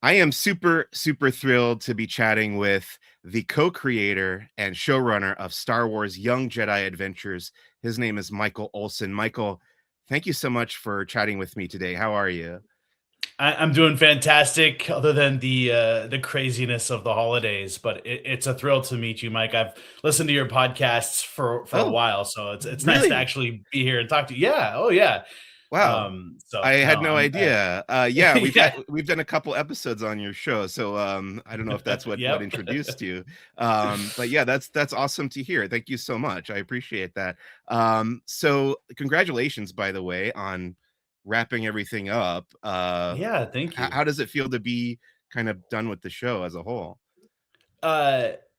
I am super, super thrilled to be chatting with the co-creator and showrunner of Star Wars Young Jedi Adventures. His name is Michael Olson. Michael, thank you so much for chatting with me today. How are you? I'm doing fantastic, other than the craziness of the holidays. But it's a thrill to meet you, Mike. I've listened to your podcasts for a Oh, while, so it's nice to really? actually be here and talk to you. Yeah, oh yeah. Wow. So I had no, no idea. Yeah, yeah, we've done a couple episodes on your show, so I don't know if that's what yep. introduced you. But yeah, that's awesome to hear. Thank you so much. I appreciate that. So congratulations, by the way, on wrapping everything up. Yeah, thank you. How does it feel to be kind of done with the show as a whole?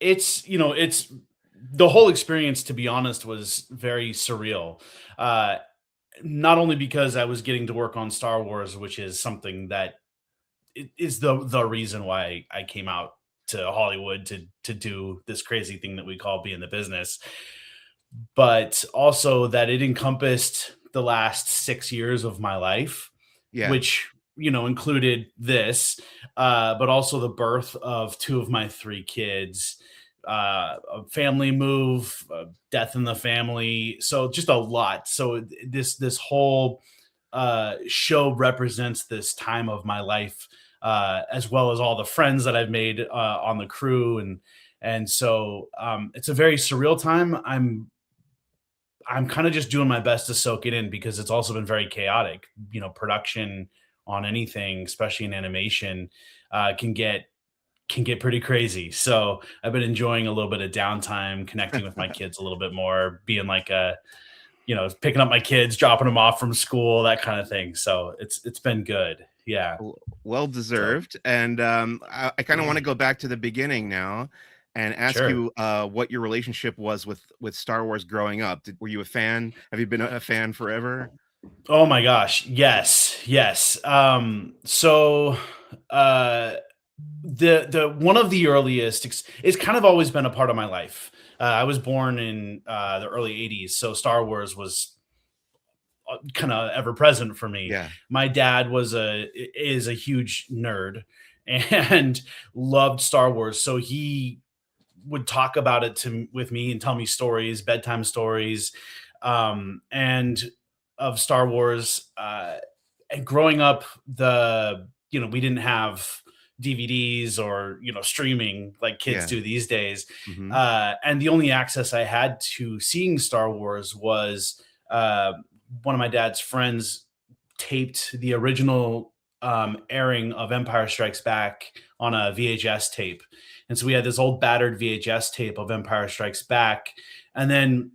It's the whole experience. To be honest, was very surreal. Uh, Not only because I was getting to work on Star Wars, which is something that is the reason why I came out to Hollywood to do this crazy thing that we call being the business, but also that it encompassed the last 6 years of my life, Yeah, which included this, but also the birth of two of my three kids, a family move, death in the family, so just a lot. So this whole show represents this time of my life, as well as all the friends that I've made on the crew, and so it's a very surreal time. I'm kind of just doing my best to soak it in because it's also been very chaotic. Production on anything, especially in animation, can get pretty crazy. So I've been enjoying a little bit of downtime, connecting with my kids a little bit more, being like picking up my kids, dropping them off from school, that kind of thing. So it's been good. Yeah. well So deserved. And I kind of want to go back to the beginning now and ask sure. you what your relationship was with Star Wars growing up. Were you a fan? Have you been a fan forever? Oh my gosh. Yes. Yes. Uh the one of the earliest, it's kind of always been a part of my life. I was born in the early 80s, so Star Wars was kind of ever present for me. Yeah. My dad is a huge nerd and loved Star Wars, so he would talk about it with me and tell me stories, bedtime stories, and of Star Wars. And growing up, we didn't have DVDs or streaming like kids Yeah. do these days, Hmm. and the only access I had to seeing Star Wars was one of my dad's friends taped the original airing of Empire Strikes Back on a VHS tape. And so we had this old battered VHS tape of Empire Strikes Back. And then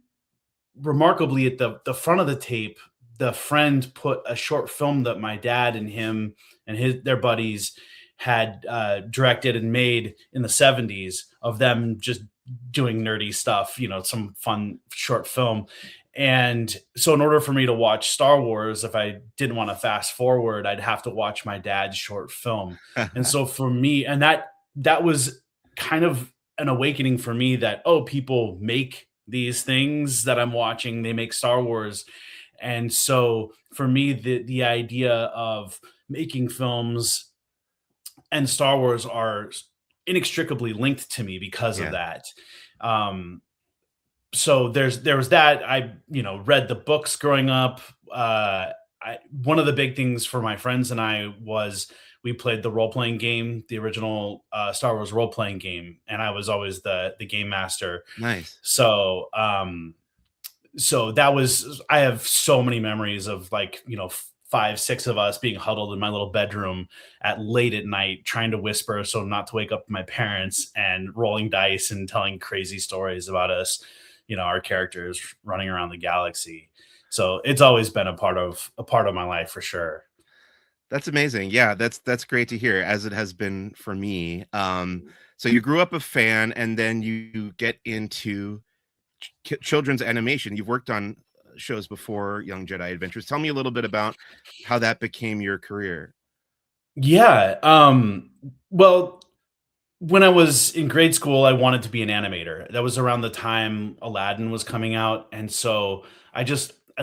remarkably, at the front of the tape, the friend put a short film that my dad and him and their buddies had directed and made in the 70s of them just doing nerdy stuff, some fun short film. And so, in order for me to watch Star Wars, if I didn't want to fast forward, I'd have to watch my dad's short film. And so, for me, and that was kind of an awakening for me that, oh, people make these things that I'm watching, they make Star Wars. And so, for me, the idea of making films and Star Wars are inextricably linked to me because of Yeah. that. Um, so there was that. I read the books growing up. One of the big things for my friends and I was we played the role playing game, the original Star Wars role playing game, and I was always the game master. Nice. So that was, I have so many memories of, like, five, six of us being huddled in my little bedroom at late at night, trying to whisper so not to wake up my parents, and rolling dice and telling crazy stories about us, our characters running around the galaxy. So it's always been a part of my life for sure. That's amazing. Yeah, that's great to hear, as it has been for me. So you grew up a fan, and then you get into children's animation. You've worked on shows before, Young Jedi Adventures. Tell me a little bit about how that became your career. Yeah. Well, when I was in grade school, I wanted to be an animator. That was around the time Aladdin was coming out, and so I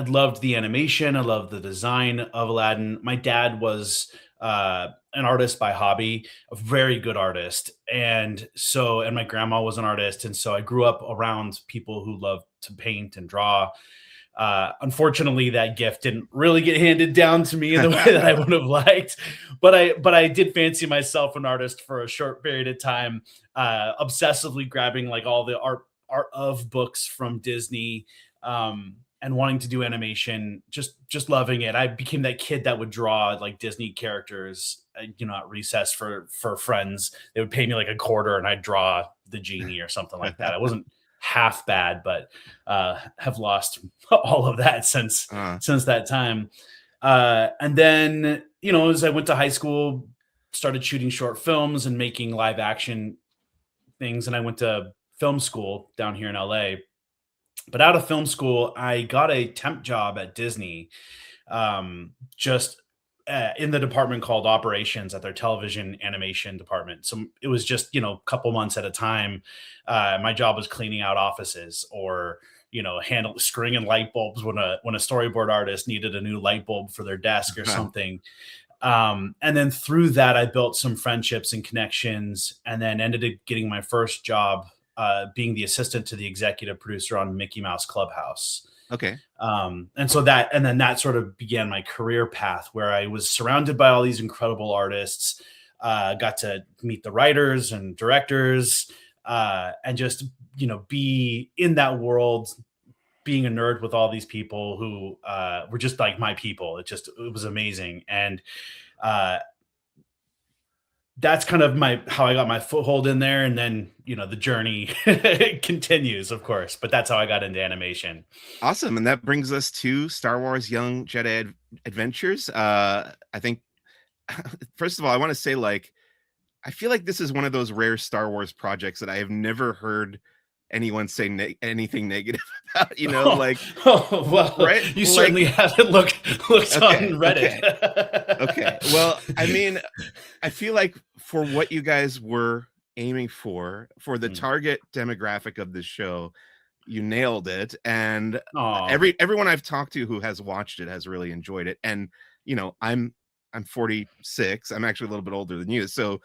loved the animation. I loved the design of Aladdin. My dad was an artist by hobby, a very good artist. And my grandma was an artist. And so I grew up around people who love to paint and draw. Unfortunately, that gift didn't really get handed down to me in the way that I would have liked, but I did fancy myself an artist for a short period of time, obsessively grabbing like all the art of books from Disney, and wanting to do animation, just loving it. I became that kid that would draw like Disney characters, at recess for friends. They would pay me like a quarter, and I'd draw the genie or something like that. I wasn't half bad, but have lost all of that since that time. And then, as I went to high school, started shooting short films and making live action things, and I went to film school down here in LA. But out of film school, I got a temp job at Disney, just in the department called operations at their television animation department. So it was just, a couple months at a time. My job was cleaning out offices, or, handle screwing in light bulbs when a storyboard artist needed a new light bulb for their desk or something. And then through that, I built some friendships and connections, and then ended up getting my first job, being the assistant to the executive producer on Mickey Mouse Clubhouse. Okay. And then that sort of began my career path, where I was surrounded by all these incredible artists, got to meet the writers and directors, and just, be in that world, being a nerd with all these people who were just like my people. It was amazing. And that's kind of how I got my foothold in there. And then, the journey continues, of course, but that's how I got into animation. Awesome. And that brings us to Star Wars Young Jedi Adventures. I think, first of all, I want to say, like, I feel like this is one of those rare Star Wars projects that I have never heard anyone say anything negative about, well, right? You certainly haven't looked Okay, on Reddit. Okay. Well, I mean, I feel like for what you guys were aiming for the target demographic of this show, you nailed it. And everyone I've talked to who has watched it has really enjoyed it. And, I'm 46. I'm actually a little bit older than you. So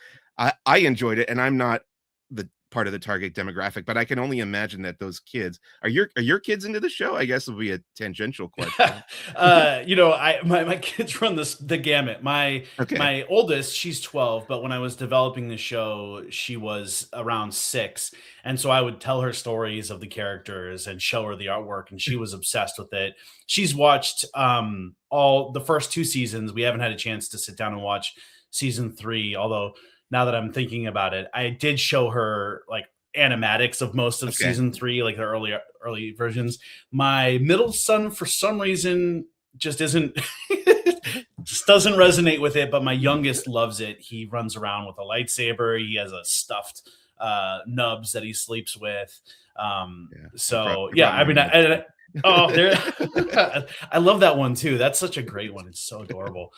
I enjoyed it, and I'm not the part of the target demographic, but I can only imagine that those kids are your kids into the show. I guess will be a tangential question. My kids run the gamut. My oldest, she's 12, but when I was developing the show, she was around 6. And so I would tell her stories of the characters and show her the artwork, and she was obsessed with it. She's watched all the first 2 seasons. We haven't had a chance to sit down and watch season 3, although now that I'm thinking about it, I did show her like animatics of most of season 3, like the early versions. My middle son, for some reason, just doesn't resonate with it, but my youngest loves it. He runs around with a lightsaber. He has a stuffed nubs that he sleeps with. I mean, I love that one too. That's such a great one. It's so adorable.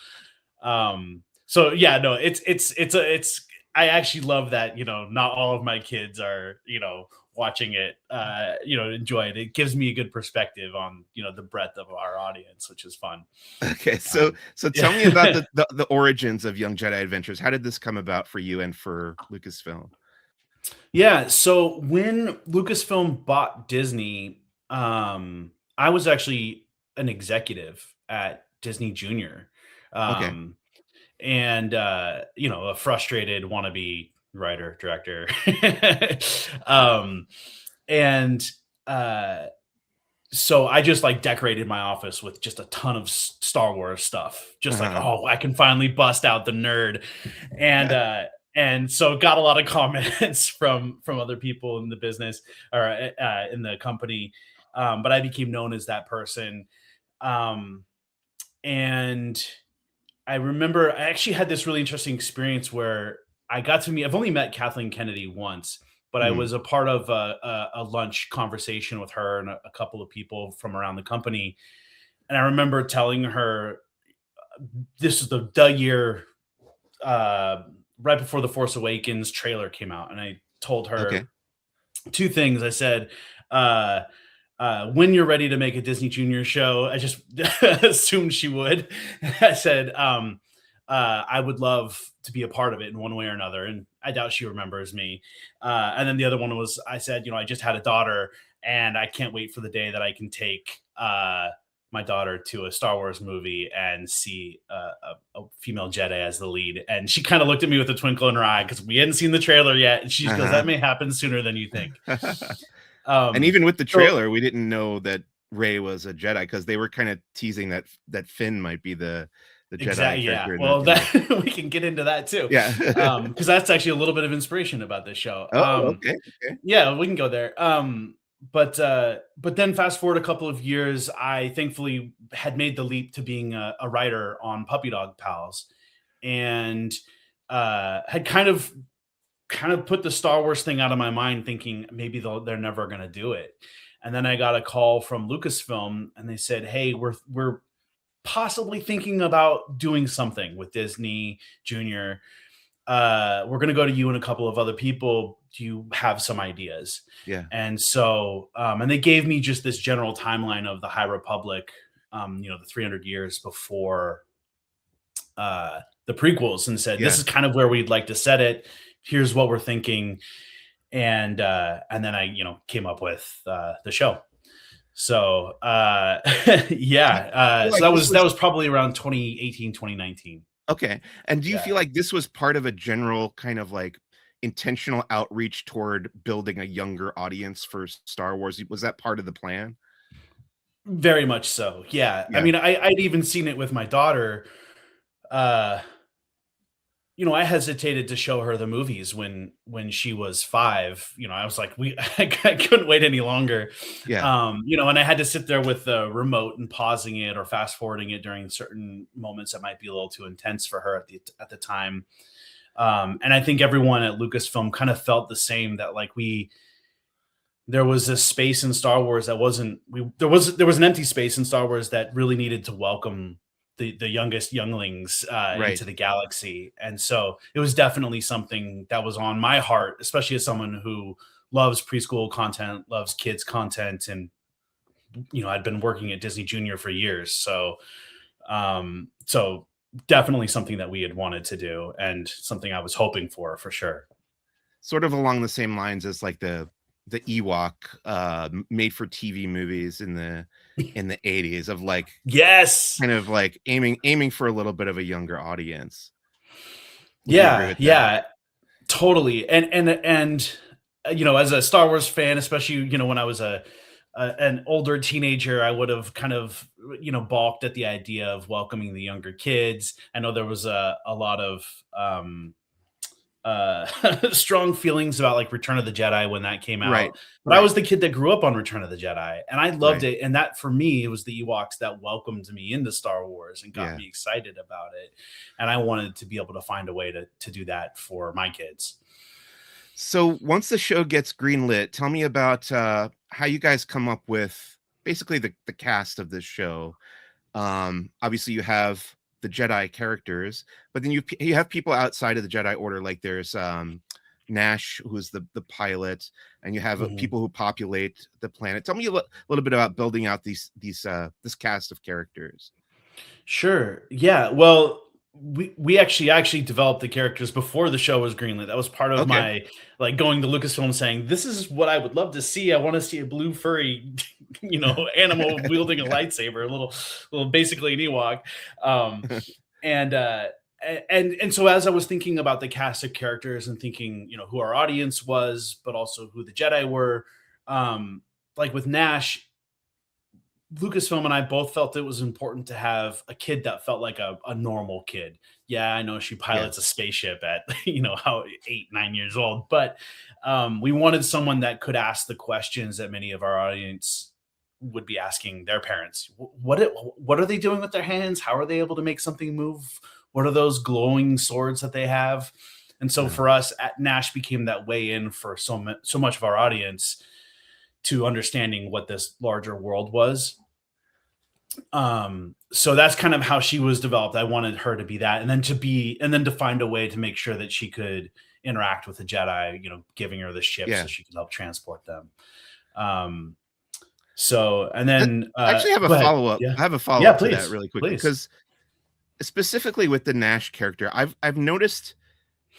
I actually love that, not all of my kids are, watching it, enjoy it. It gives me a good perspective on, the breadth of our audience, which is fun. Okay. So tell me about the origins of Young Jedi Adventures. How did this come about for you and for Lucasfilm? Yeah. So when Lucasfilm bought Disney, I was actually an executive at Disney Junior. And a frustrated wannabe writer director. So I just like decorated my office with just a ton of Star Wars stuff, just like, I can finally bust out the nerd. And so got a lot of comments from other people in the business, or in the company, but I became known as that person. And I remember I actually had this really interesting experience where I've only met Kathleen Kennedy once, but I was a part of a lunch conversation with her and a couple of people from around the company. And I remember telling her, this is the year right before the Force Awakens trailer came out. And I told her 2 things. I said, when you're ready to make a Disney Junior show, I just assumed she would. I said, I would love to be a part of it in one way or another. And I doubt she remembers me. And then the other one was, I said, I just had a daughter, and I can't wait for the day that I can take my daughter to a Star Wars movie and see a female Jedi as the lead. And she kind of looked at me with a twinkle in her eye because we hadn't seen the trailer yet. And she goes, "That may happen sooner than you think." And even with the So trailer, we didn't know that Rey was a Jedi because they were kind of teasing that Finn might be the Jedi exactly, yeah. character in the Well, that we can get into that too, yeah. because that's actually a little bit of inspiration about this show. Oh, okay, okay. Yeah, we can go there. But then fast forward a couple of years, I thankfully had made the leap to being a writer on Puppy Dog Pals, and had kind of put the Star Wars thing out of my mind, thinking maybe they're never going to do it. And then I got a call from Lucasfilm, and they said, "Hey, we're possibly thinking about doing something with Disney Junior. We're going to go to you and a couple of other people. Do you have some ideas?" Yeah. And so, and they gave me just this general timeline of the High Republic, the 300 years before the prequels, and said, "This Yeah. is kind of where we'd like to set it. Here's what we're thinking." And then I, came up with the show. So yeah, feel so like that this was probably around 2018, 2019. Okay. And do you Yeah. feel like this was part of a general kind of like intentional outreach toward building a younger audience for Star Wars? Was that part of the plan? Very much so. Yeah. I Yeah. mean, I'd even seen it with my daughter. Uh, I hesitated to show her the movies when she was 5. I was like, I couldn't wait any longer. Yeah. And I had to sit there with the remote and pausing it or fast forwarding it during certain moments that might be a little too intense for her at the time. And I think everyone at Lucasfilm kind of felt the same, that like there was this space in Star Wars that wasn't there was an empty space in Star Wars that really needed to welcome the youngest younglings Right. into the galaxy. And so it was definitely something that was on my heart, especially as someone who loves preschool content, loves kids content. And I'd been working at Disney Junior for years. So definitely something that we had wanted to do, and something I was hoping for sure. Sort of along the same lines as like the Ewok made for TV movies in the 80s of like Yes. kind of like aiming for a little bit of a younger audience. Would you agree Yeah, with that? yeah, totally. And as a Star Wars fan, especially when I was an older teenager, I would have kind of balked at the idea of welcoming the younger kids. I know there was a lot of strong feelings about like Return of the Jedi when that came Right. out. But I Right. was the kid that grew up on Return of the Jedi, and I loved Right. it. And that for me, it was the Ewoks that welcomed me into Star Wars and got Yeah. me excited about it. And I wanted to be able to find a way to do that for my kids. So once the show gets greenlit, tell me about how you guys come up with basically the cast of this show. Obviously, you have the Jedi characters, but then you have people outside of the Jedi Order, like there's Nash, who's the pilot, and you have Mhm. people who populate the planet. Tell me a little bit about building out this cast of characters. Sure. Yeah. Well, we actually developed the characters before the show was greenlit. That was part of Okay. my like going to Lucasfilm saying, "This is what I would love to see. I want to see a blue furry, animal wielding a lightsaber, a little basically an Ewok." Um, and so as I was thinking about the cast of characters and thinking, who our audience was, but also who the Jedi were, like with Nash, Lucasfilm and I both felt it was important to have a kid that felt like a normal kid. Yeah, I know she Yeah. pilots a spaceship at how 8, 9 years old, but we wanted someone that could ask the questions that many of our audience would be asking their parents. What are they doing with their hands? How are they able to make something move? What are those glowing swords that they have? And so Yeah. for us, at Nash became that way in for so much of our audience to understanding what this larger world was. So that's kind of how she was developed. I wanted her to be that, and then to find a way to make sure that she could interact with the Jedi, giving her the ship so Yeah. she could help transport them. um so and I then actually have a go ahead. follow-up. Yeah, I have a yeah, follow-up to that please, really quickly please. because specifically with the Nash character, I've noticed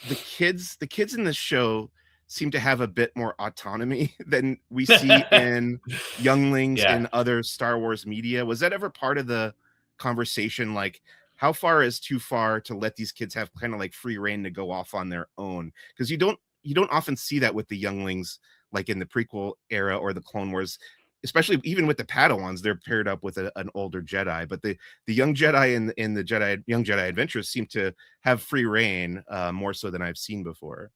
the kids in this show seem to have a bit more autonomy than we see in younglings Yeah. in other Star Wars media. Was that ever part of the conversation? Like, how far is too far to let these kids have kind of like free reign to go off on their own? Because you don't often see that with the younglings, like in the prequel era or the Clone Wars. Especially even with the Padawans, they're paired up with an older Jedi, but the young Jedi in the Young Jedi Adventures seem to have free reign, more so than I've seen before.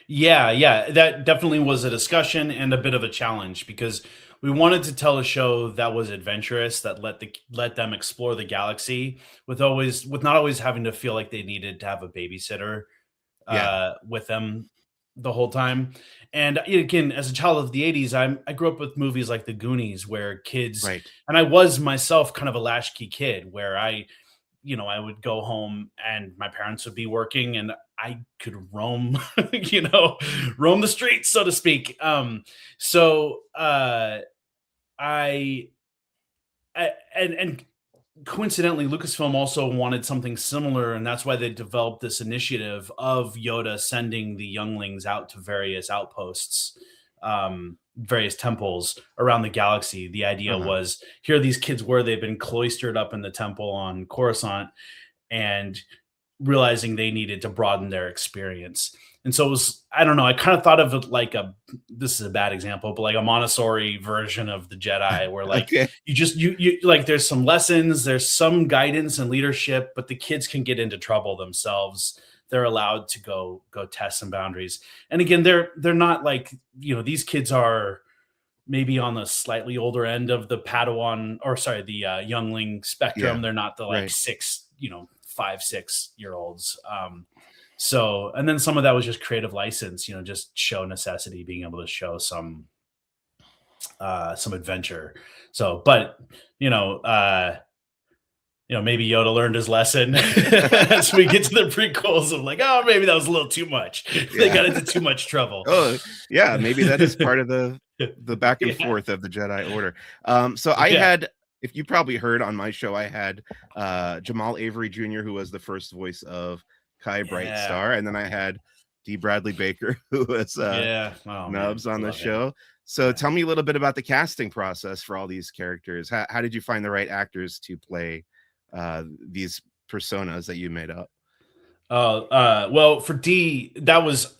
Yeah, yeah, that definitely was a discussion and a bit of a challenge because we wanted to tell a show that was adventurous, that let them explore the galaxy with not always having to feel like they needed to have a babysitter Yeah, with them the whole time. And again, as a child of the '80s, I grew up with movies like The Goonies, where kids, right. and I was myself kind of a latchkey kid, where I would go home and my parents would be working and I could roam, roam the streets, so to speak. I, and coincidentally, Lucasfilm also wanted something similar, and that's why they developed this initiative of Yoda sending the younglings out to various outposts, various temples around the galaxy. The idea Uh-huh. was here these kids were, they've been cloistered up in the temple on Coruscant, and realizing they needed to broaden their experience. And so it was, I don't know, I kind of thought of it like this is a bad example, but like a Montessori version of the Jedi, where like Okay. you like there's some lessons, there's some guidance and leadership, but the kids can get into trouble themselves. They're allowed to go test some boundaries. And again, they're not like, these kids are maybe on the slightly older end of the Padawan, or sorry, the youngling Yeah, spectrum. They're not the like right. 5, 6 year olds. And then some of that was just creative license, just show necessity, being able to show some adventure. So, but you know, uh, maybe Yoda learned his lesson as we get to the prequels of like, oh, maybe that was a little too much. They Yeah. got into too much trouble. Oh, yeah, maybe that is part of the back and Yeah, forth of the Jedi Order. So I yeah, had, if you probably heard on my show, I had Jamal Avery Jr., who was the first voice of Kai yeah, Brightstar, and then I had D. Bradley Baker, who was yeah. Oh man, Nubs on the love him. show. So Yeah. tell me a little bit about the casting process for all these characters. How did you find the right actors to play these personas that you made up? Well, for D, that was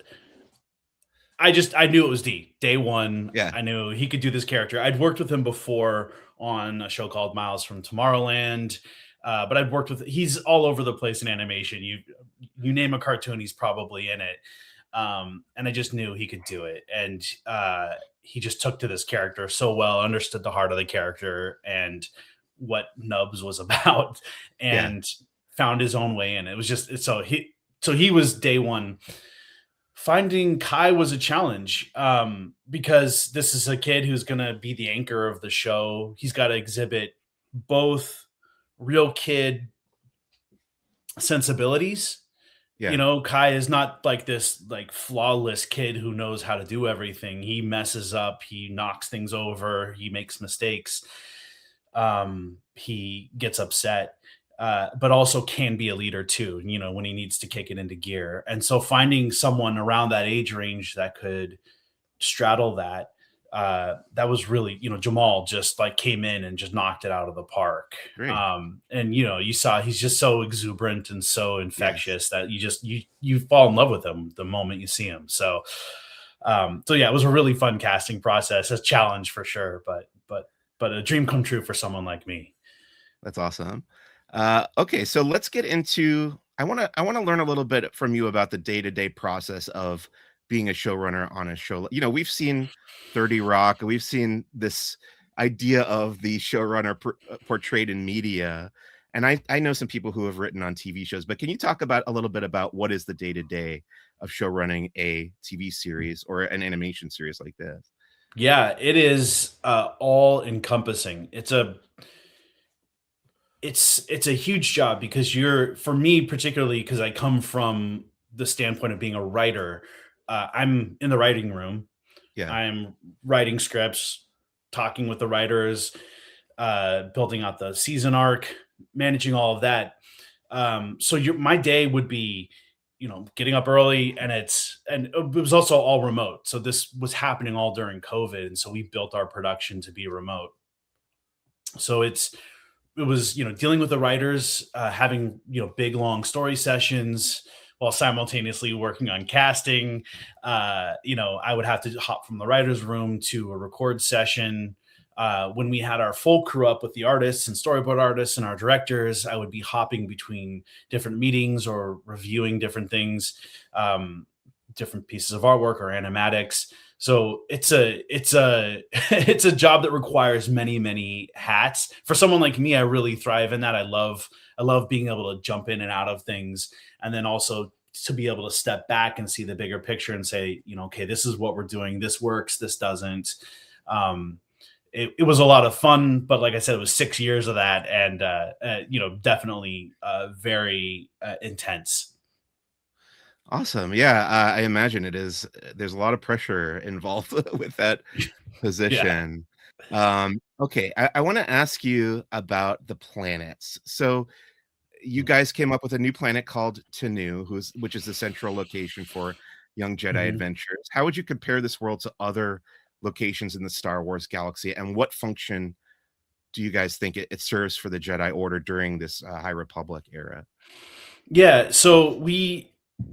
I knew it was D. Day one, Yeah. I knew he could do this character. I'd worked with him before on a show called Miles from Tomorrowland. But I'd worked with he's all over the place in animation. You name a cartoon, he's probably in it. And I just knew he could do it. And he just took to this character so well, understood the heart of the character and what Nubs was about, Yeah. and found his own way in. It was just so he was day one. Finding Kai was a challenge, because this is a kid who's going to be the anchor of the show. He's got to exhibit both real kid sensibilities. Yeah. Kai is not like this like flawless kid who knows how to do everything. He messes up, he knocks things over, he makes mistakes, he gets upset, but also can be a leader too, when he needs to kick it into gear. And so finding someone around that age range that could straddle that was really, Jamal just like came in and just knocked it out of the park. Great. And you saw he's just so exuberant and so Yes. infectious that you fall in love with him the moment you see him. So yeah, it was a really fun casting process, a challenge for sure, but a dream come true for someone like me. That's awesome. Okay, so let's get into. I want to learn a little bit from you about the day-to-day process of being a showrunner on a show. We've seen 30 Rock, we've seen this idea of the showrunner portrayed in media, and I know some people who have written on TV shows. But can you talk about a little bit about what is the day-to-day of showrunning a TV series or an animation series like this? Yeah, it is all encompassing. It's a huge job because for me particularly, because I come from the standpoint of being a writer. I'm in the writing room. Yeah. I'm writing scripts, talking with the writers, building out the season arc, managing all of that. So my day would be, getting up early, and it was also all remote. So this was happening all during COVID, and so we built our production to be remote. So it was, dealing with the writers, having, big long story sessions while simultaneously working on casting. I would have to hop from the writers room to a record session. When we had our full crew up with the artists and storyboard artists and our directors, I would be hopping between different meetings or reviewing different things, different pieces of artwork or animatics. So it's a it's a job that requires many hats. For someone like me, I really thrive in that. I love being able to jump in and out of things, and then also to be able to step back and see the bigger picture and say, okay, this is what we're doing. This works. This doesn't. Um, it was a lot of fun, but like I said, it was 6 years of that, and definitely very intense. Awesome. Yeah, I imagine it is. There's a lot of pressure involved with that Yeah. position. Okay, I want to ask you about the planets. So you guys came up with a new planet called Tanu, which is the central location for Young Jedi Mhm. Adventures. How would you compare this world to other locations in the Star Wars galaxy, and what function do you guys think it serves for the Jedi Order during this High Republic era? Yeah, so we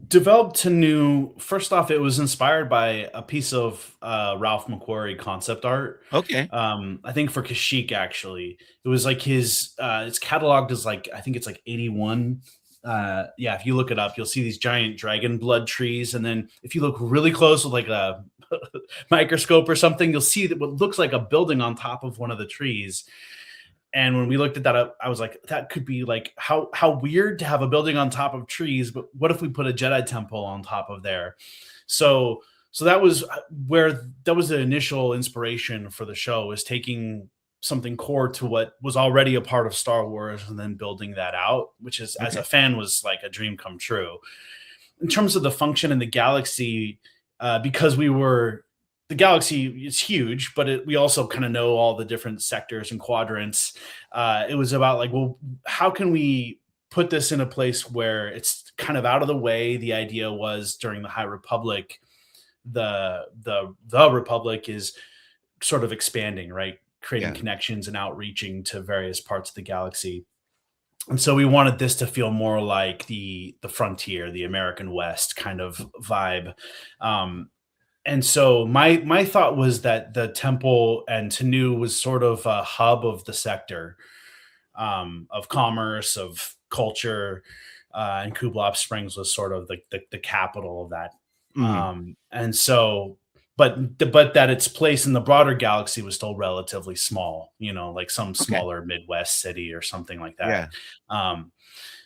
developed a new. First off, it was inspired by a piece of Ralph McQuarrie concept art. Okay. I think for Kashyyyk, actually, it was like his. It's cataloged as like, I think it's like 81. Yeah, if you look it up, you'll see these giant dragon blood trees, and then if you look really close with like a microscope or something, you'll see that what looks like a building on top of one of the trees. And when we looked at that, I was like, that could be like, how weird to have a building on top of trees, but what if we put a Jedi temple on top of there? So that was where that was the initial inspiration for the show, was taking something core to what was already a part of Star Wars and then building that out, which is, as a Okay. fan, was like a dream come true. In terms of the function in the galaxy, because the galaxy is huge, but we also kind of know all the different sectors and quadrants. It was about like, well, how can we put this in a place where it's kind of out of the way? The idea was, during the High Republic, the Republic is sort of expanding, right? Creating Yeah. connections and outreaching to various parts of the galaxy. And so we wanted this to feel more like the frontier, the American West kind of vibe. Um, and so my thought was that the temple and Tanu was sort of a hub of the sector, of commerce, of culture, and Kublai Springs was sort of the capital of that. Mhm. And so, but that its place in the broader galaxy was still relatively small, like some Okay. smaller Midwest city or something like that. Yeah. Um,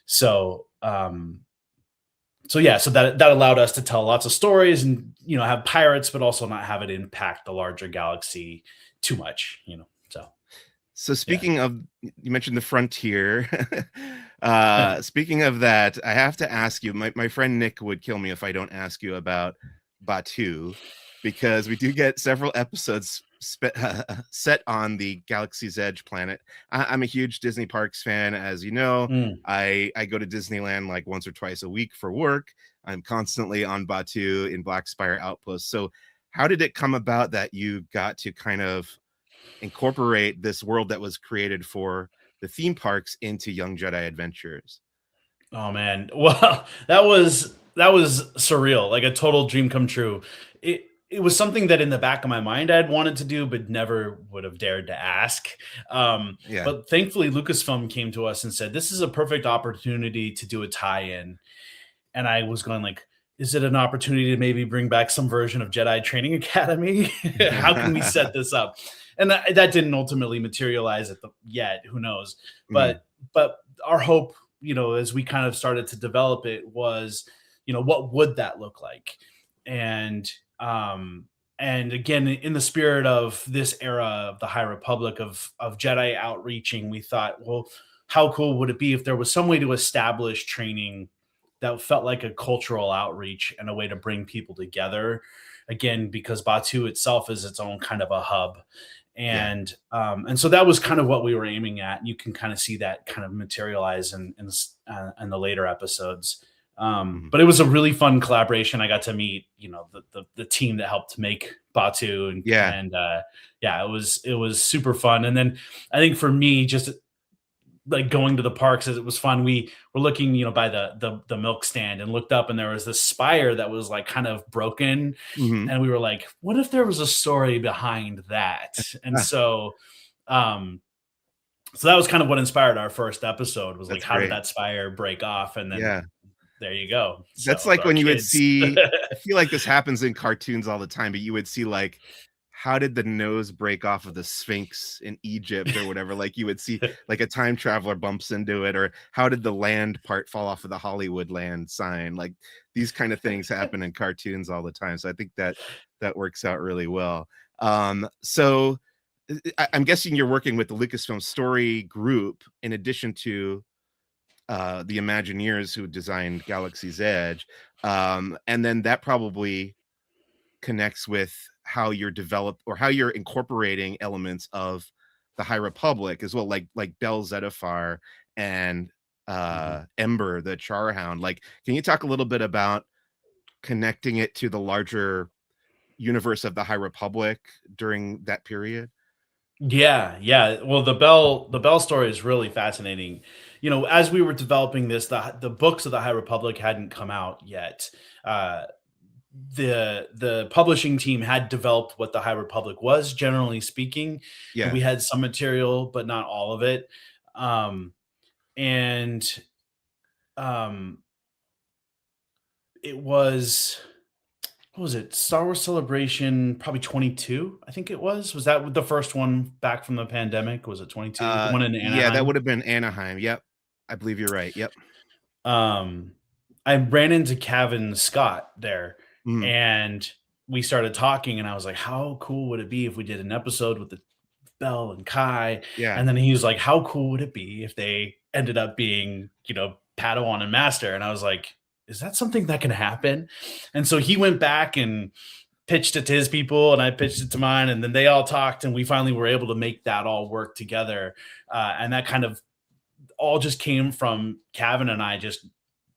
so um, so yeah, so that allowed us to tell lots of stories and, have pirates, but also not have it impact the larger galaxy too much. So So yeah. speaking of, you mentioned the frontier. Speaking of that, I have to ask you, my friend Nick would kill me if I don't ask you about Batu, because we do get several episodes set on the Galaxy's Edge planet. I'm a huge Disney Parks fan, as you know. Mm. I go to Disneyland like once or twice a week for work. I'm constantly on Batu in Black Spire Outpost. So how did it come about that you got to kind of incorporate this world that was created for the theme parks into Young Jedi Adventures? Oh man. Well, that was surreal, like a total dream come true. It was something that in the back of my mind I had wanted to do, but never would have dared to ask. Yeah. But thankfully, Lucasfilm came to us and said, "This is a perfect opportunity to do a tie-in." And I was going like, "Is it an opportunity to maybe bring back some version of Jedi Training Academy? How can we set this up?" And that didn't ultimately materialize yet. Who knows? Mhm. But our hope, as we kind of started to develop it, was, what would that look like? And and again, in the spirit of this era of the High Republic, of Jedi outreaching, we thought, well, how cool would it be if there was some way to establish training that felt like a cultural outreach and a way to bring people together? Again, because Batu itself is its own kind of a hub. Yeah. And so that was kind of what we were aiming at. And you can kind of see that kind of materialize in the later episodes. Mhm. But it was a really fun collaboration. I got to meet, the team that helped make Batu, Yeah. yeah, it was super fun. And then I think for me, just like going to the parks, as it was fun. We were looking, by the milk stand, and looked up, and there was this spire that was like kind of broken, Mhm. and we were like, what if there was a story behind that? And Ah, um, so that was kind of what inspired our first episode, was like, that's how did great. that spire break off? And then Yeah. there you go. That's So with like our when you would kids. see I feel like this happens in cartoons all the time, but you would see, like, how did the nose break off of the Sphinx in Egypt or whatever? Like, you would see, like, a time traveler bumps into it, or how did the land part fall off of the Hollywood land sign? Like, these kind of things happen in cartoons all the time, so I think that that works out really well. So, I'm guessing you're working with the Lucasfilm Story group in addition to the Imagineers who designed Galaxy's Edge. And then that probably connects with how you're develop or how you're incorporating elements of the High Republic as well, like Bel Zettifar and Mhm. Ember, the Charhound. Like, can you talk a little bit about connecting it to the larger universe of the High Republic during that period? Yeah, yeah. Well, the Bell story is really fascinating. As we were developing this, the books of the High Republic hadn't come out yet. Uh, the publishing team had developed what the High Republic was, generally speaking, and Yeah. we had some material, but not all of it. Um, and um, it was what was it? Star Wars Celebration, probably 22, I think it was. Was that the first one back from the pandemic? Was it 22? The one in Yeah, that Anaheim? would have been Anaheim. Yep. I believe you're right. Yep. Um, I ran into Kevin Scott there, Mhm. and we started talking, and I was like, "How cool would it be if we did an episode with the Bell and Kai?" Yeah. And then he was like, "How cool would it be if they ended up being, Padawan and Master?" And I was like, "Is that something that can happen?" And so he went back and pitched it to his people, and I pitched it to mine, and then they all talked, and we finally were able to make that all work together. And that kind of all just came from Kevin and I just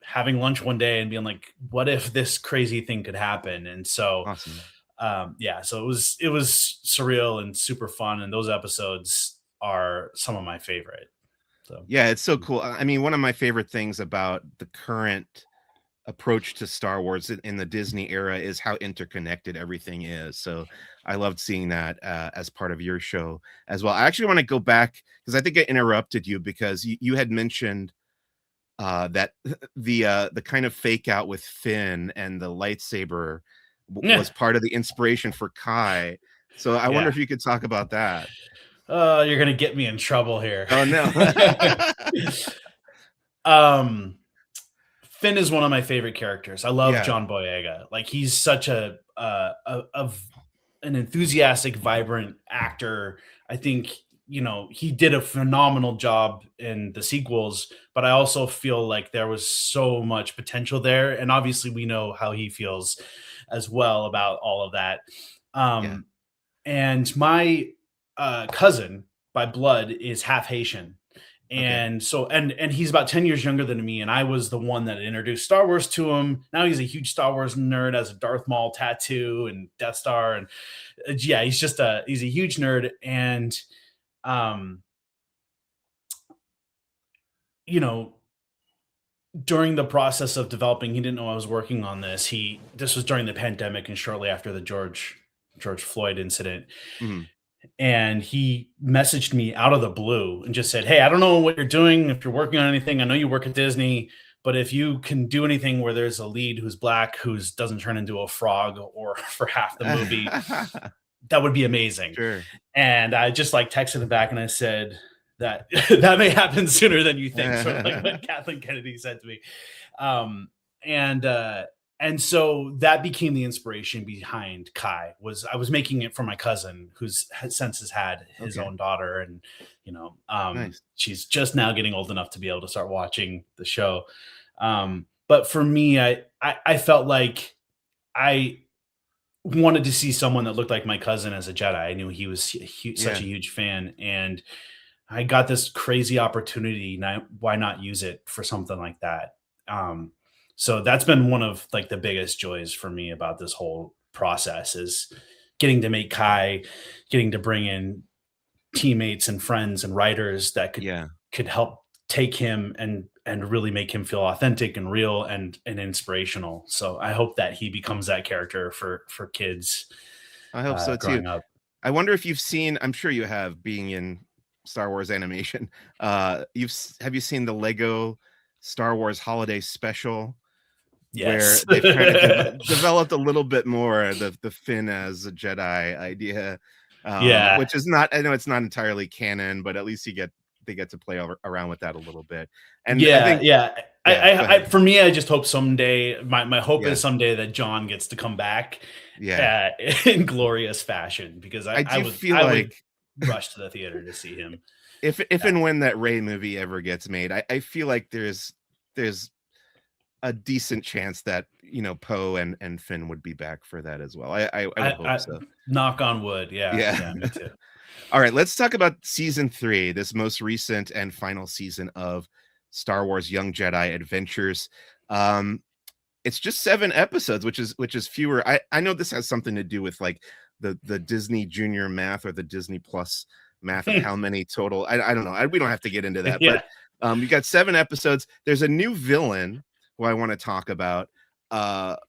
having lunch one day and being like, "What if this crazy thing could happen?" And so, Awesome. yeah, so it was surreal and super fun, and those episodes are some of my favorite. So, Yeah, it's so cool. I mean, one of my favorite things about the current approach to Star Wars in the Disney era is how interconnected everything is. So I loved seeing that as part of your show as well. I actually want to go back because I think I interrupted you because you had mentioned that the kind of fake out with Finn and the lightsaber yeah, was part of the inspiration for Kai. So I wonder yeah. if you could talk about that. Oh, you're gonna get me in trouble here. Oh no. um, Finn is one of my favorite characters. I love Yeah, John Boyega. Like, he's such an enthusiastic, vibrant actor. I think, he did a phenomenal job in the sequels, but I also feel like there was so much potential there. And obviously, we know how he feels as well about all of that. yeah. Um, and my cousin by blood is half Haitian. Okay. And he's about 10 years younger than me, and I was the one that introduced Star Wars to him. Now he's a huge Star Wars nerd, has a Darth Maul tattoo and Death Star, and yeah, he's a huge nerd. And um you know during the process of developing, he didn't know I was working on this was during the pandemic and shortly after the George Floyd incident. Mhm. And he messaged me out of the blue and just said, "Hey, I don't know what you're doing, if you're working on anything. I know you work at Disney, but if you can do anything where there's a lead who's black, who doesn't turn into a frog or for half the movie, that would be amazing." Sure. And I just like texted him back and I said that that may happen sooner than you think, sort of like what Kathleen Kennedy said to me. Um, and and so that became the inspiration behind Kai. Was I was making it for my cousin who's since has had his Okay, own daughter, and nice. she's just now getting old enough to be able to start watching the show. But for me, I felt like I wanted to see someone that looked like my cousin as a Jedi. I knew he was such a Yeah. huge fan, and I got this crazy opportunity. Now, why not use it for something like that? Um, so that's been one of like the biggest joys for me about this whole process is getting to make Kai, getting to bring in teammates and friends and writers that Yeah. could help take him and really make him feel authentic and real and inspirational. So I hope that he becomes that character for kids I hope so too. growing up. I wonder if you've seen, I'm sure you have, being in Star Wars animation. Have you seen the Lego Star Wars holiday special where Yes. they've kind of developed a little bit more the Finn as a Jedi idea, Yeah. which is not, I know it's not entirely canon, but at least they get to play around with that a little bit. And I Yeah, think, yeah. yeah, go I ahead. for me, I just hope someday my hope Yeah, is someday that John gets to come back yeah. in glorious fashion because I do feel I would like rush to the theater to see him. if Uh, and when that Ray movie ever gets made, I feel like there's a decent chance that, Poe and Finn would be back for that as well. I would hope I so. knock on wood. Yeah, Yeah. yeah, me too. All right, let's talk about season 3, this most recent and final season of Star Wars Young Jedi Adventures. Um, it's just 7 episodes, which is fewer. I know this has something to do with, like, the Disney Junior math or the Disney Plus math of how many total. I don't know. We don't have to get into that, but, Yeah. you got 7 episodes. There's a new villain who I wanna talk about,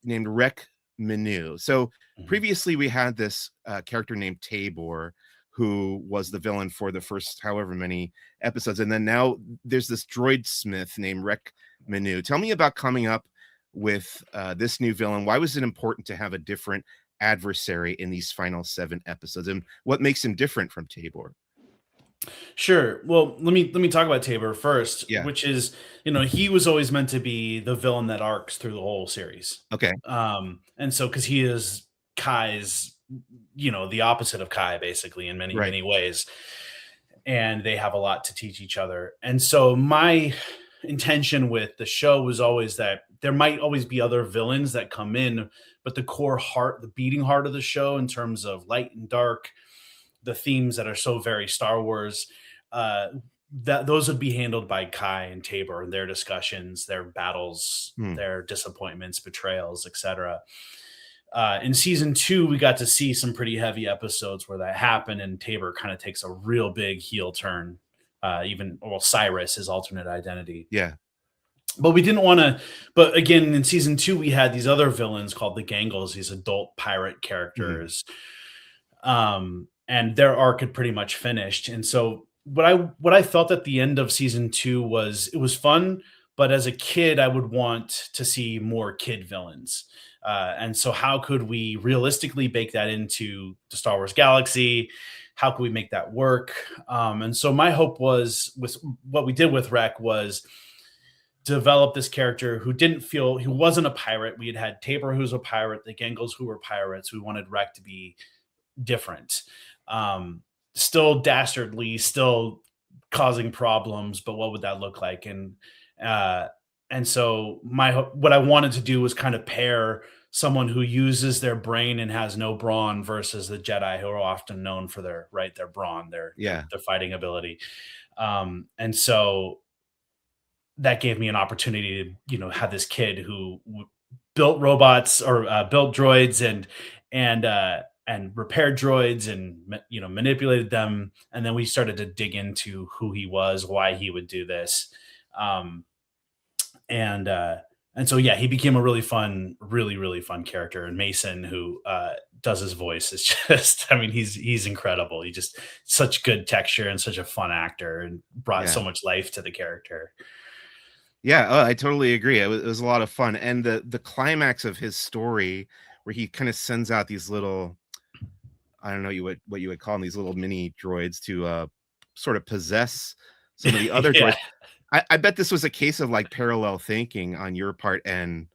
named Rek Minu. So, Mhm. previously, we had this, character named Tabor, who was the villain for the first however many episodes, and then now there's this droid smith named Rek Minu. Tell me about coming up with this new villain. Why was it important to have a different adversary in these final 7 episodes, and what makes him different from Tabor? Sure. Well, let me talk about Tabor first, Yeah. which is, he was always meant to be the villain that arcs through the whole series. Okay. And so because he is Kai's, the opposite of Kai basically in many, Right. many ways. And they have a lot to teach each other. And so my intention with the show was always that there might always be other villains that come in, but the core heart, the beating heart of the show in terms of light and dark, the themes that are so very Star Wars, uh, that those would be handled by Kai and Tabor and their discussions, their battles, Hmm. their disappointments, betrayals, etc. In season 2, we got to see some pretty heavy episodes where that happened, and Tabor kind of takes a real big heel turn. Even well, Cyrus, his alternate identity, Yeah. but we didn't want to. But again, in season 2, we had these other villains called the Gangles, these adult pirate Mhm. characters, and their arc had pretty much finished. And so what I felt at the end of season 2 was it was fun, but as a kid, I would want to see more kid villains. And so, how could we realistically bake that into the Star Wars galaxy? How could we make that work? And so, my hope was with what we did with Rek was develop this character who wasn't a pirate. We had Tabor, who's a pirate, the Gengels, who were pirates. We wanted Rek to be different. Um, Still dastardly, still causing problems, but what would that look like? Uh, and so what I wanted to do was kind of pair someone who uses their brain and has no brawn versus the Jedi who are often known for their brawn, Yeah. their fighting ability. And so that gave me an opportunity to have this kid who built robots or built droids and repaired droids and manipulated them, and then we started to dig into who he was, why he would do this. um and uh and so yeah, he became a really fun character. And Mason, who does his voice, is just I mean, he's incredible. He just such good texture and such a fun actor and brought Yeah. so much life to the character. Yeah, oh, I totally agree. It was a lot of fun, and the climax of his story, where he kind of sends out these little, I don't know what you would call them, these little mini droids to sort of possess some of the other Yeah. droids. I bet this was a case of like parallel thinking on your part and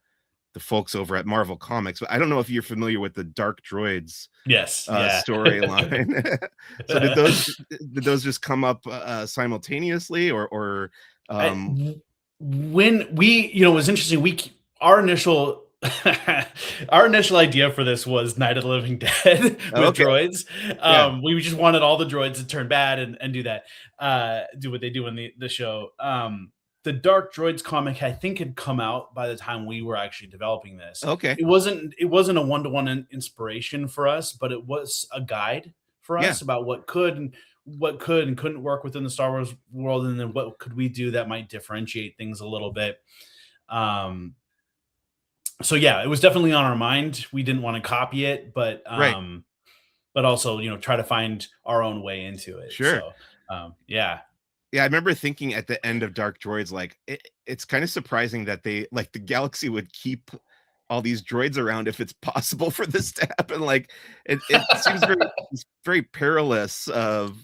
the folks over at Marvel Comics, but I don't know if you're familiar with the Dark Droids Yes. Yeah. storyline. So did those just come up simultaneously, or I, um when we, it was interesting. Our initial Our initial idea for this was Night of the Living Dead with Okay. droids. Yeah. We just wanted all the droids to turn bad and do that, do what they do in the show. The Dark Droids comic, I think, had come out by the time we were actually developing this. Okay. It wasn't a one-to-one inspiration for us, but it was a guide for Yeah. us about what could and couldn't work within the Star Wars world, and then what could we do that might differentiate things a little bit. Um, so yeah, it was definitely on our mind. We didn't want to copy it, Right. but also, try to find our own way into it. Sure. So yeah. Yeah, I remember thinking at the end of Dark Droids, like it's kind of surprising that they like the galaxy would keep all these droids around if it's possible for this to happen. Like it seems it's very perilous of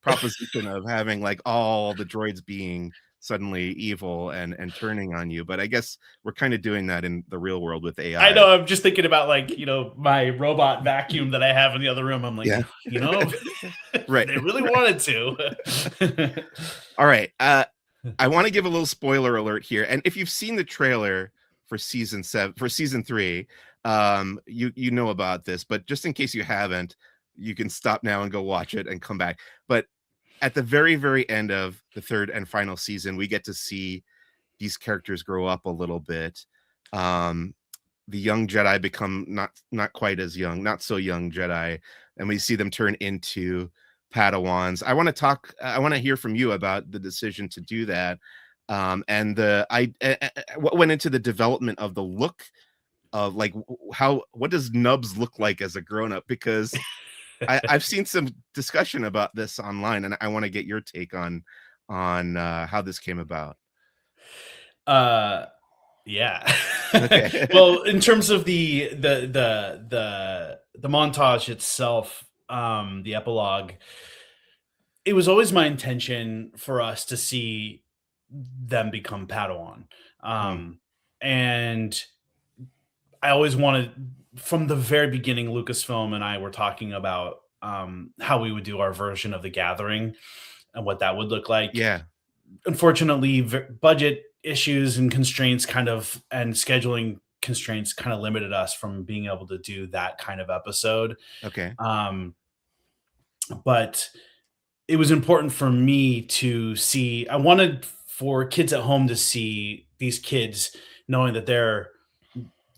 proposition of having like all the droids being suddenly evil and turning on you. But I guess we're kind of doing that in the real world with I AI. know. I'm just thinking about, like, my robot vacuum that I have in the other room. I'm like, Yeah. Right. they really wanted to. All right. I want to give a little spoiler alert here. And if you've seen the trailer for season 3, you know about this, but just in case you haven't, you can stop now and go watch it and come back. But at the very, very end of the third and final season, we get to see these characters grow up a little bit. Um, the young Jedi become not quite as young, not so young Jedi, and we see them turn into Padawans. I want to hear from you about the decision to do that, and what went into the development of the look of like what does Nubs look like as a grown up? Because I've seen some discussion about this online, and I want to get your take on how this came about. uh, yeah. Okay. Well, in terms of the montage itself, the epilogue, it was always my intention for us to see them become Padawan. Hmm. And I always wanted, from the very beginning, Lucasfilm and I were talking about how we would do our version of the Gathering and what that would look like. Yeah. Unfortunately, budget issues and constraints and scheduling constraints kind of limited us from being able to do that kind of episode. Okay. Um, but it was important for me to see. I wanted for kids at home to see these kids knowing that they're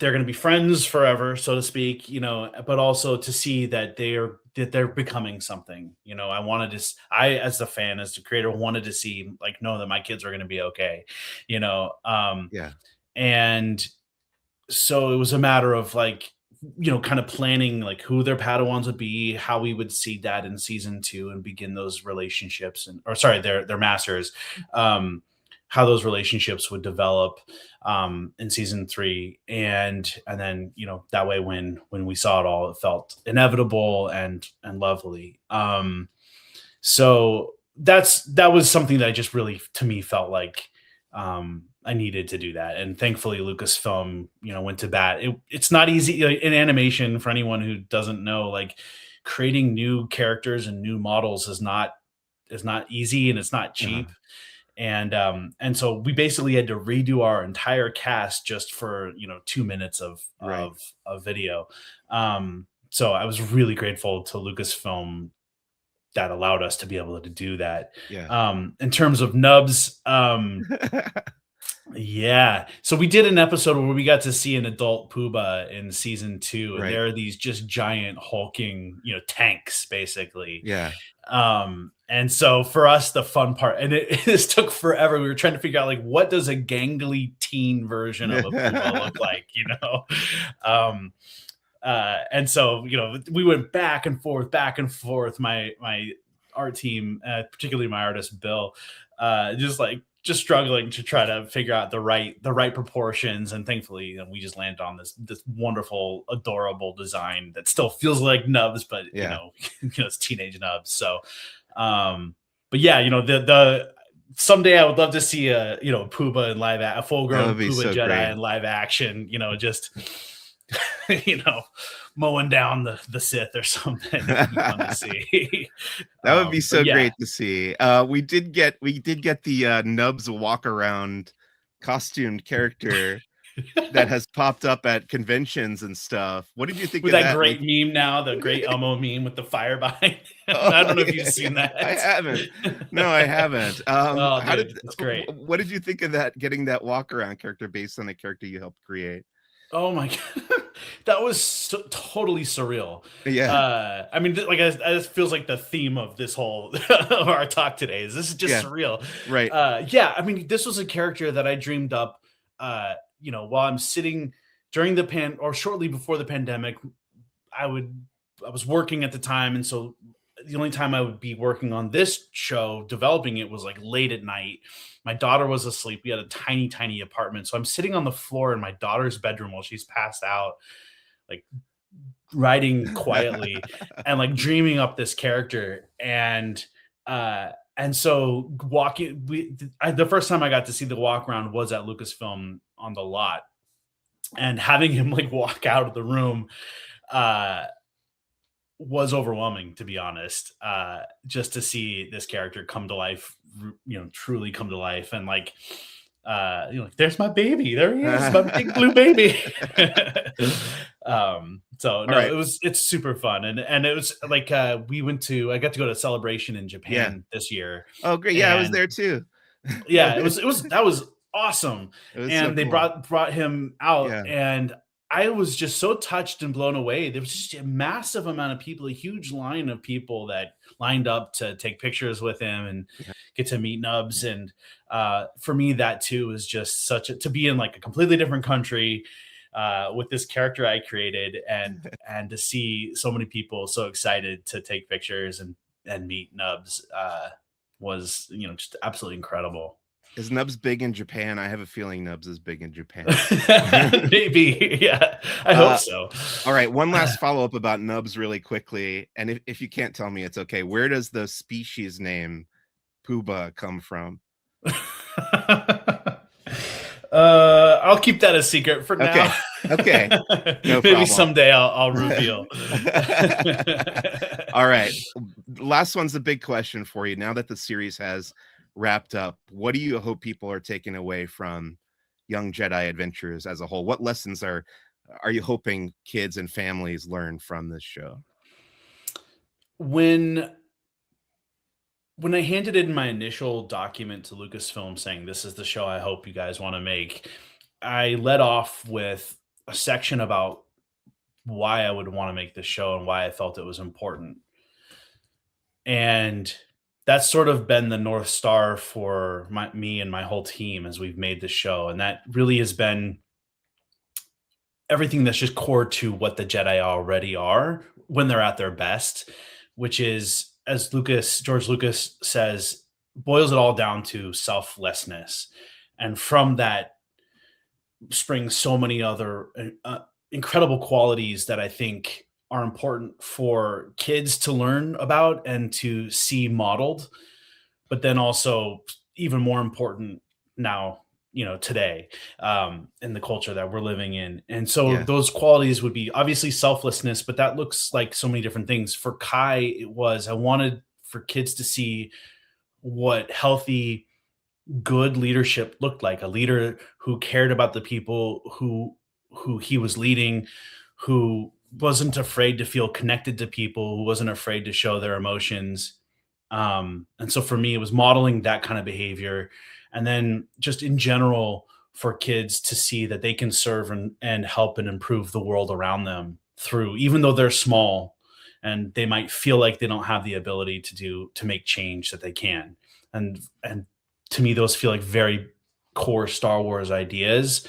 going to be friends forever, so to speak, but also to see that they're becoming something. I wanted to, as the fan, as the creator, wanted to see, like, know that my kids are going to be okay, you know. Yeah. And so it was a matter of, like, kind of planning, like, who their Padawans would be, how we would see that in season 2 and begin those relationships, or sorry, their masters, how those relationships would develop in season 3, and then, that way, when we saw it all, it felt inevitable and lovely. So that was something that I just really, to me, felt like I needed to do that, and thankfully Lucasfilm, went to bat. It's not easy, in animation, for anyone who doesn't know. Like, creating new characters and new models is not easy, and it's not Uh-huh. cheap. And so we basically had to redo our entire cast just for 2 minutes of Right. video. So I was really grateful to Lucasfilm that allowed us to be able to do that. Yeah. In terms of Nubs, yeah. So we did an episode where we got to see an adult Pooba in season 2, and Right. there are these just giant hulking, tanks, basically. Yeah. And so for us, the fun part, and this took forever. We were trying to figure out, like, what does a gangly teen version of a Pooba look like, Um, and so, we went back and forth, back and forth. My art team, particularly my artist Bill, just struggling to try to figure out the right proportions, and thankfully, we just landed on this wonderful, adorable design that still feels like Nubs, but Yeah. it's teenage Nubs. So, but yeah, the someday I would love to see a Pooba in a full That grown would be Pooba so Jedi great. in live action. Just mowing down the Sith or something. It'd be fun to see. That would be But so yeah. great to see. We did get the Nubs walk around costumed character. that has popped up at conventions and stuff. What did you think With of that that? great Like, meme now, the great Elmo meme with the fire behind him. oh, I don't know if you've yeah, seen yeah. I that. haven't. No, I haven't. Oh, How did dude, it's great. what did you think of that, getting that walk around character based on a character you helped create? Oh my god, that was totally surreal. Yeah, I mean, like, this feels like the theme of this whole of our talk today. Is this is just yeah, surreal? right. Yeah, I mean, this was a character that I dreamed up. While I'm sitting during the or shortly before the pandemic, I would I was working at the time, and so the only time I would be working on this show, developing it, was like late at night. My daughter was asleep. We had a tiny, tiny apartment, so I'm sitting on the floor in my daughter's bedroom while she's passed out, like writing quietly and like dreaming up this character. And so walking, the first time I got to see the walk around was at Lucasfilm on the lot, and having him like walk out of the room uh was overwhelming, to be honest. Just to see this character come to life, truly come to life, and like, like, there's my baby, there he is, my big blue baby. So All no, right. it's super fun, and it was like, I got to go to Celebration in Yeah. Japan this year, Oh, great. Yeah, I was and there too. yeah, that was awesome. It was so And they cool. brought him out, Yeah. and I was just so touched and blown away. There was just a massive amount of people, a huge line of people that lined up to take pictures with him and Yeah. get to meet Nubs. And for me, that too was just to be in like a completely different country with this character I created, and to see so many people so excited to take pictures and meet Nubs was, just absolutely incredible. Is Nubs big in Japan? I have a feeling Nubs is big in Japan. Maybe, yeah. I hope Uh, so. all right, one last follow-up about Nubs really quickly, and if you can't tell me, it's okay. Where does the species name Pooba come from? I'll keep that a secret for now. Okay. Okay. No Maybe problem. someday I'll reveal. All right. Last one's a big question for you. Now that the series has wrapped up, what do you hope people are taking away from Young Jedi Adventures as a whole? What lessons are you hoping kids and families learn from this show? When I handed in my initial document to Lucasfilm saying this is the show I hope you guys want to make, I led off with a section about why I would want to make this show and why I felt it was important. And that's sort of been the North Star for me and my whole team as we've made this show. And that really has been everything that's just core to what the Jedi already are when they're at their best, which is, as George Lucas says, boils it all down to selflessness. And from that springs so many other incredible qualities that I think are important for kids to learn about and to see modeled, but then also even more important now, today, in the culture that we're living in. And so Yeah. those qualities would be obviously selflessness, but that looks like so many different things. For Kai, I wanted for kids to see what healthy, good leadership looked like, a leader who cared about the people who he was leading, who wasn't afraid to feel connected to people, who wasn't afraid to show their emotions. And so for me, it was modeling that kind of behavior. And then just in general, for kids to see that they can serve and help and improve the world around them through, even though they're small and they might feel like they don't have the ability to make change, that they can. And to me, those feel like very core Star Wars ideas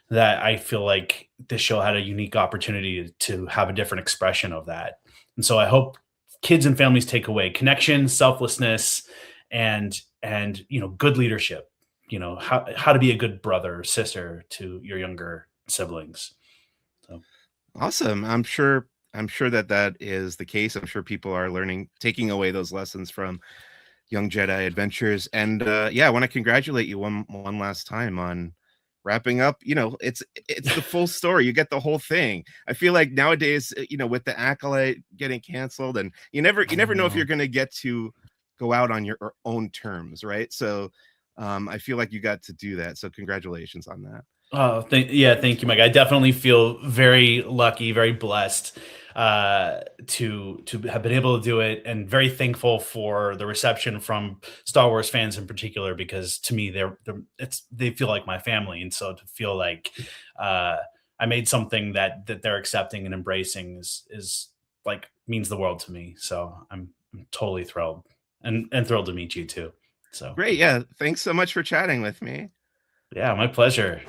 that I feel like this show had a unique opportunity to have a different expression of that. And so I hope kids and families take away connection, selflessness, and good leadership. How to be a good brother or sister to your younger siblings. So Awesome. I'm sure that that is the case. I'm sure people are learning, taking away those lessons from Young Jedi Adventures. And yeah, I want to congratulate you one last time on wrapping up. It's the full story. You get the whole thing. I feel like nowadays, with the Acolyte getting canceled, and you never know if you're going to get to go out on your own terms, right? So I feel like you got to do that. So congratulations on that. Oh, thank you, Mike. I definitely feel very lucky, very blessed to have been able to do it, and very thankful for the reception from Star Wars fans in particular, because to me they feel like my family, and so to feel like uh, I made something that they're accepting and embracing is like means the world to me. So I'm totally thrilled, and thrilled to meet you too. So Great. Yeah. Thanks so much for chatting with me. yeah, my pleasure.